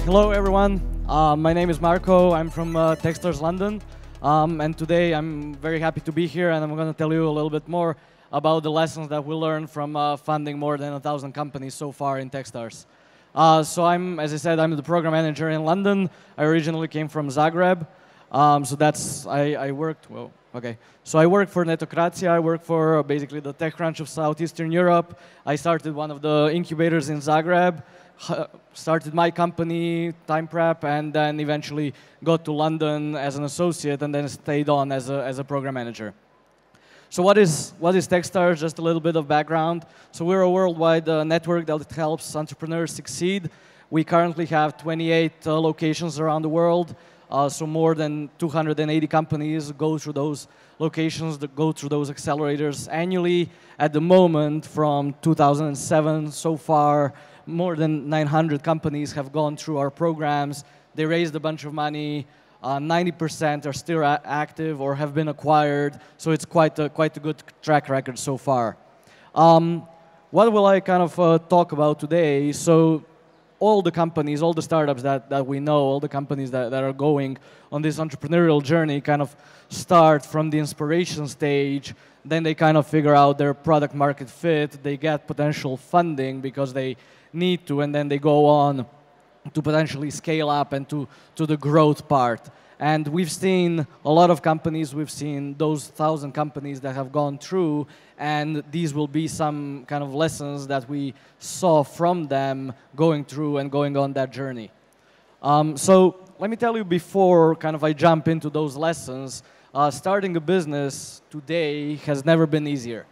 Hello, everyone. My name is Marko. I'm from Techstars London. And today I'm very happy to be here, and I'm going to tell you a little bit more about the lessons that we learned from funding more than 1,000 companies so far in Techstars. So as I said, I'm the program manager in London. I originally came from Zagreb. I worked, well, okay. So I work for Netokracija. I work for basically the tech crunch of Southeastern Europe. I started one of the incubators in Zagreb, started my company, Time Prep, and then eventually got to London as an associate and then stayed on as a program manager. So what is Techstars? Just a little bit of background. So we're a worldwide network that helps entrepreneurs succeed. We currently have 28 locations around the world. So more than 280 companies go through those locations, that go through those accelerators annually. At the moment, from 2007 so far, more than 900 companies have gone through our programs. They raised a bunch of money. 90% are still active or have been acquired. So it's quite a good track record so far. What will I kind of talk about today? So all the companies, all the startups that we know, all the companies that are going on this entrepreneurial journey kind of start from the inspiration stage. Then they kind of figure out their product market fit. They get potential funding because they need to, and then they go on to potentially scale up and to the growth part. And we've seen a lot of companies. We've seen those 1,000 companies that have gone through, and these will be some kind of lessons that we saw from them going through and going on that journey. So let me tell you before kind of I jump into those lessons, starting a business today has never been easier.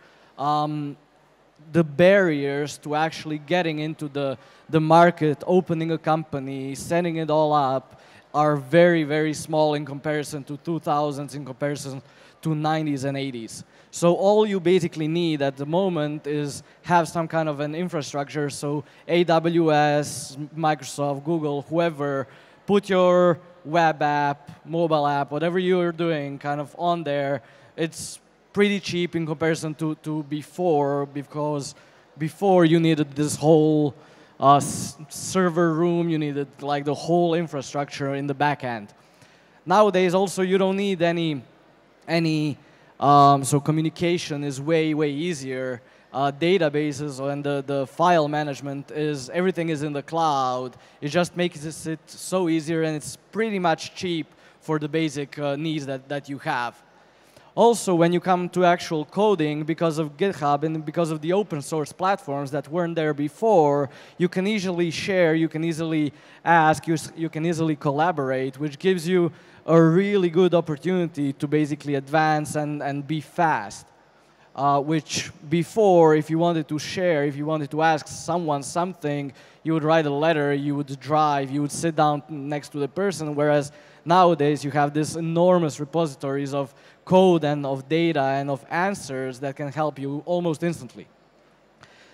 The barriers to actually getting into the market, opening a company, setting it all up, are very, very small in comparison to 2000s, in comparison to 90s and 80s. So all you basically need at the moment is have some kind of an infrastructure. So AWS, Microsoft, Google, whoever, put your web app, mobile app, whatever you're doing kind of on there. It's pretty cheap in comparison to before, because before you needed this whole server room, you needed like the whole infrastructure in the back end. Nowadays also you don't need so communication is way, way easier. Databases and the file management everything is in the cloud. It just makes it so easier, and it's pretty much cheap for the basic needs that you have. Also, when you come to actual coding, because of GitHub and because of the open source platforms that weren't there before, you can easily share, you can easily ask, you can easily collaborate, which gives you a really good opportunity to basically advance and be fast. Which before, if you wanted to share, if you wanted to ask someone something, you would write a letter, you would drive, you would sit down next to the person, whereas nowadays you have this enormous repositories of code and of data and of answers that can help you almost instantly.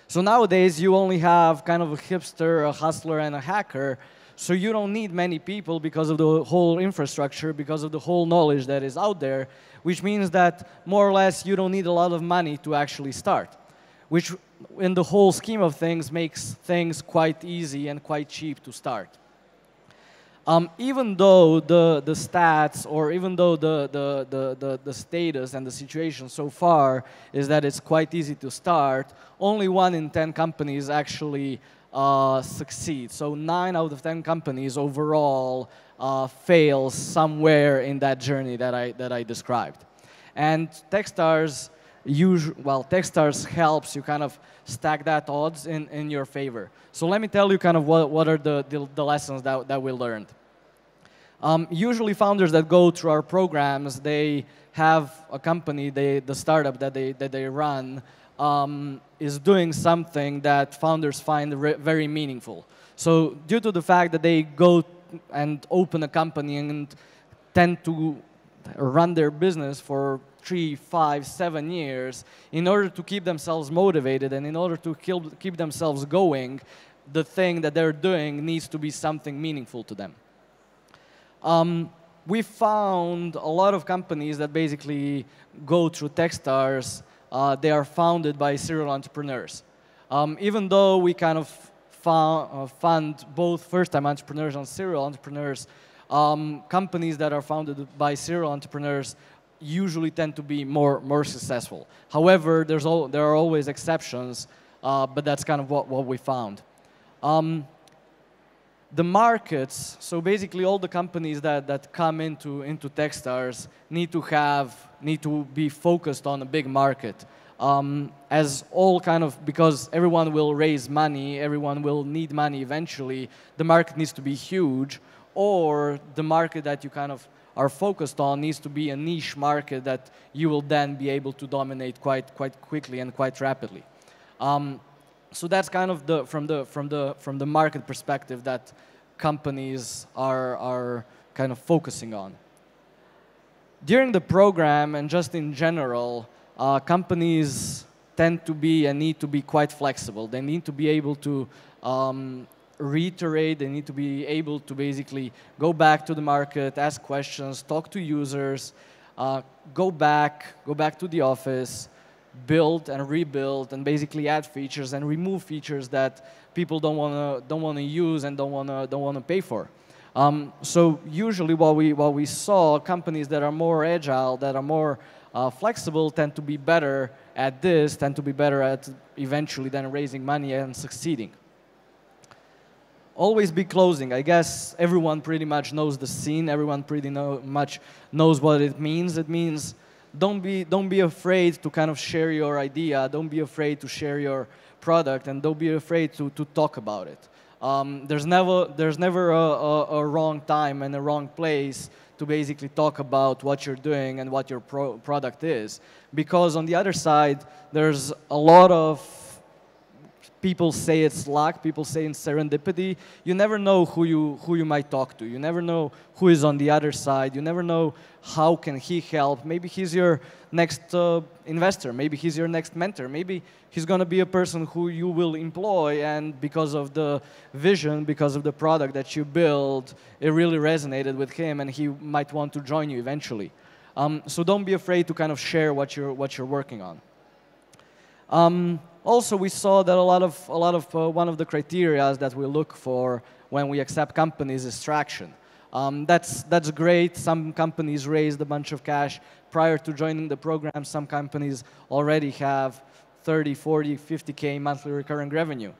So nowadays you only have kind of a hipster, a hustler, and a hacker. So you don't need many people because of the whole infrastructure, because of the whole knowledge that is out there, which means that more or less you don't need a lot of money to actually start, which in the whole scheme of things makes things quite easy and quite cheap to start. Even though the stats, or even though the status and the situation so far is that it's quite easy to start, only 1 in 10 companies actually succeed. So 9 out of 10 companies overall fail somewhere in that journey that I described. And Techstars Techstars helps you kind of stack that odds in your favor. So let me tell you kind of what are the lessons that we learned. Usually founders that go through our programs, they have a company, the startup that they run is doing something that founders find very meaningful. So due to the fact that they go and open a company and tend to run their business for 3, 5, 7 years, in order to keep themselves motivated and in order to keep themselves going, the thing that they're doing needs to be something meaningful to them. We found a lot of companies that basically go through Techstars. They are founded by serial entrepreneurs. Even though we kind of fund both first-time entrepreneurs and serial entrepreneurs. Companies that are founded by serial entrepreneurs usually tend to be more successful. However, there are always exceptions, but that's kind of what we found. The markets, so basically all the companies that come into Techstars need to be focused on a big market. As all kind of, because everyone will raise money, everyone will need money eventually, the market needs to be huge, or the market that you kind of are focused on needs to be a niche market that you will then be able to dominate quite quickly and quite rapidly. So that's kind of from the market perspective that companies are kind of focusing on. During the program and just in general, companies tend to be and need to be quite flexible. They need to be able to reiterate. They need to be able to basically go back to the market, ask questions, talk to users, go back to the office, build and rebuild, and basically add features and remove features that people don't want to use and don't want to pay for. So usually, what we saw, companies that are more agile, that are more flexible, tend to be better at this, tend to be better at eventually then raising money and succeeding. Always be closing. I guess everyone pretty much knows the scene. Everyone pretty much knows what it means. It means don't be afraid to kind of share your idea. Don't be afraid to share your product, and don't be afraid to talk about it. There's never a wrong time and a wrong place to basically talk about what you're doing and what your product is, because on the other side there's a lot of people say it's luck, people say it's serendipity. You never know who you might talk to. You never know who is on the other side. You never know how can he help. Maybe he's your next investor. Maybe he's your next mentor. Maybe he's going to be a person who you will employ, and because of the vision, because of the product that you build, it really resonated with him, and he might want to join you eventually. So don't be afraid to kind of share what you're working on. Also, we saw that one of the criteria that we look for when we accept companies is traction. That's great. Some companies raised a bunch of cash prior to joining the program. Some companies already have 30, 40, 50K monthly recurring revenue.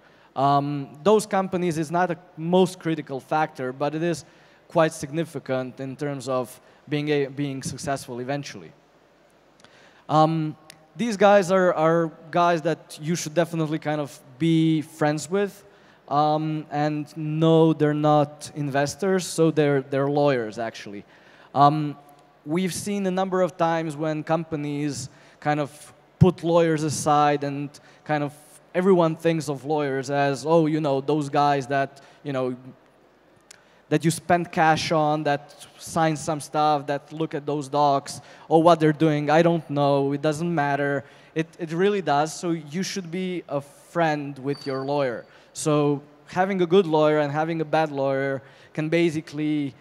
Those companies is not a most critical factor, but it is quite significant in terms of being successful eventually. These guys are guys that you should definitely kind of be friends with, and no, they're not investors, so they're lawyers actually. We've seen a number of times when companies kind of put lawyers aside, and kind of everyone thinks of lawyers as, oh, you know, those guys that, you know, that you spend cash on, that sign some stuff, that look at those docs, or what they're doing, I don't know, it doesn't matter. It really does, so you should be a friend with your lawyer. So having a good lawyer and having a bad lawyer can basically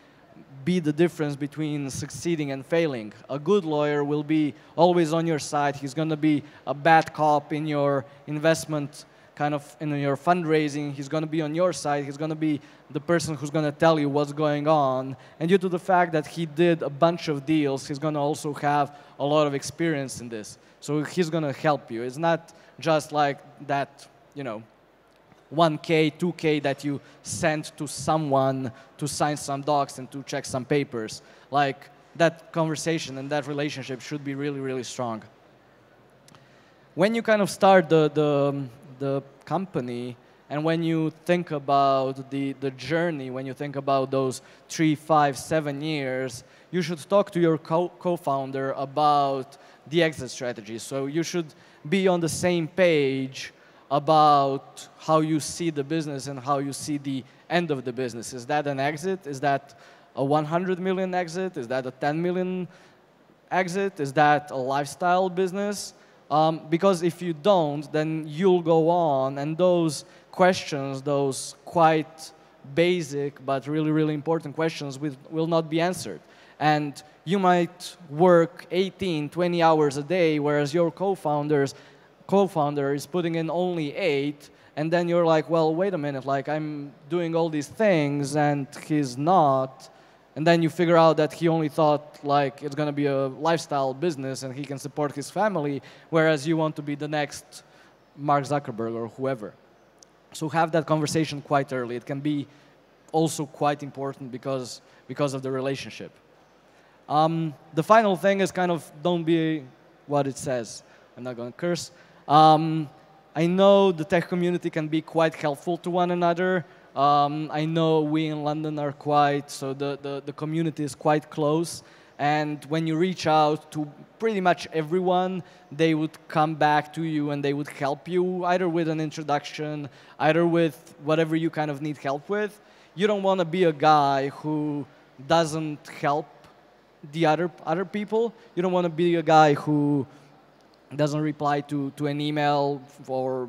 be the difference between succeeding and failing. A good lawyer will be always on your side. He's going to be a bad cop in your investment, kind of in your fundraising. He's going to be on your side. He's going to be the person who's going to tell you what's going on. And due to the fact that he did a bunch of deals, he's going to also have a lot of experience in this. So he's going to help you. It's not just like that, you know, 1K, 2K that you send to someone to sign some docs and to check some papers. Like, that conversation and that relationship should be really, really strong. When you kind of start the company, and when you think about the journey, when you think about those 3, 5, 7 years, you should talk to your co-founder about the exit strategy. So you should be on the same page about how you see the business and how you see the end of the business. Is that an exit? Is that a 100 million exit? Is that a 10 million exit? Is that a lifestyle business? Because if you don't, then you'll go on, and those questions, those quite basic but really, really important questions will not be answered. And you might work 18, 20 hours a day, whereas your co-founders co-founder is putting in only 8, and then you're like, well, wait a minute, like I'm doing all these things and he's not, and then you figure out that he only thought like it's going to be a lifestyle business and he can support his family, whereas you want to be the next Mark Zuckerberg or whoever. So have that conversation quite early. It can be also quite important because of the relationship. The final thing is kind of don't be what it says. I'm not going to curse. I know the tech community can be quite helpful to one another. I know we in London are quite, so the community is quite close. And when you reach out to pretty much everyone, they would come back to you and they would help you either with an introduction, either with whatever you kind of need help with. You don't want to be a guy who doesn't help the other people. You don't want to be a guy who doesn't reply to an email or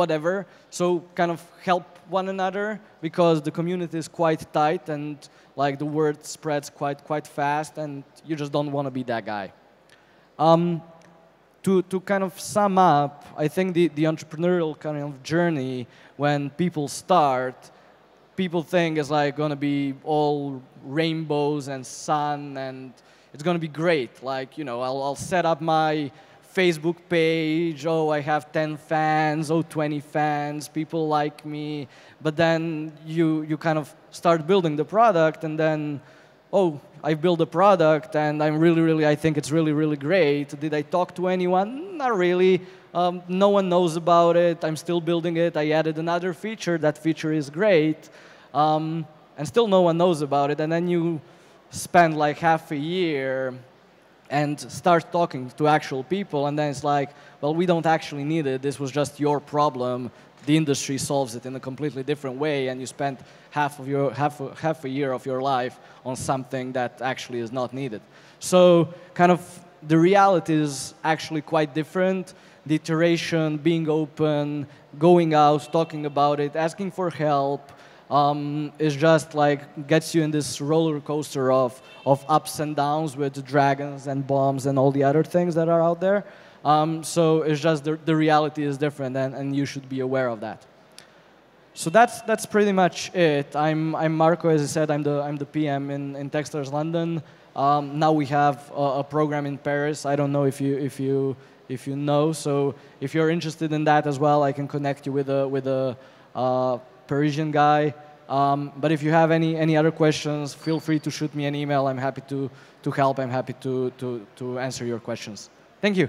whatever. So kind of help one another because the community is quite tight and like the word spreads quite fast, and you just don't want to be that guy. To kind of sum up, I think the entrepreneurial kind of journey when people start, people think it's like going to be all rainbows and sun and it's going to be great. Like, I'll set up my Facebook page, oh, I have 10 fans, oh, 20 fans, people like me. But then you kind of start building the product and then, oh, I built a product and I think it's really great. Did I talk to anyone? Not really. No one knows about it. I'm still building it. I added another feature. That feature is great. And still no one knows about it. And then you spend like half a year and start talking to actual people, and then it's like, well, we don't actually need it. This was just your problem. The industry solves it in a completely different way, and you spent half a year of your life on something that actually is not needed. So kind of the reality is actually quite different. The iteration, being open, going out, talking about it, asking for help, is just like gets you in this roller coaster of ups and downs with dragons and bombs and all the other things that are out there. So it's just the reality is different, and you should be aware of that. So that's pretty much it. I'm Marko, as I said. I'm the PM in Techstars London. Now we have a program in Paris. I don't know if you know. So if you're interested in that as well, I can connect you with a Parisian guy. But if you have any other questions, feel free to shoot me an email. I'm happy to help. I'm happy to answer your questions. Thank you.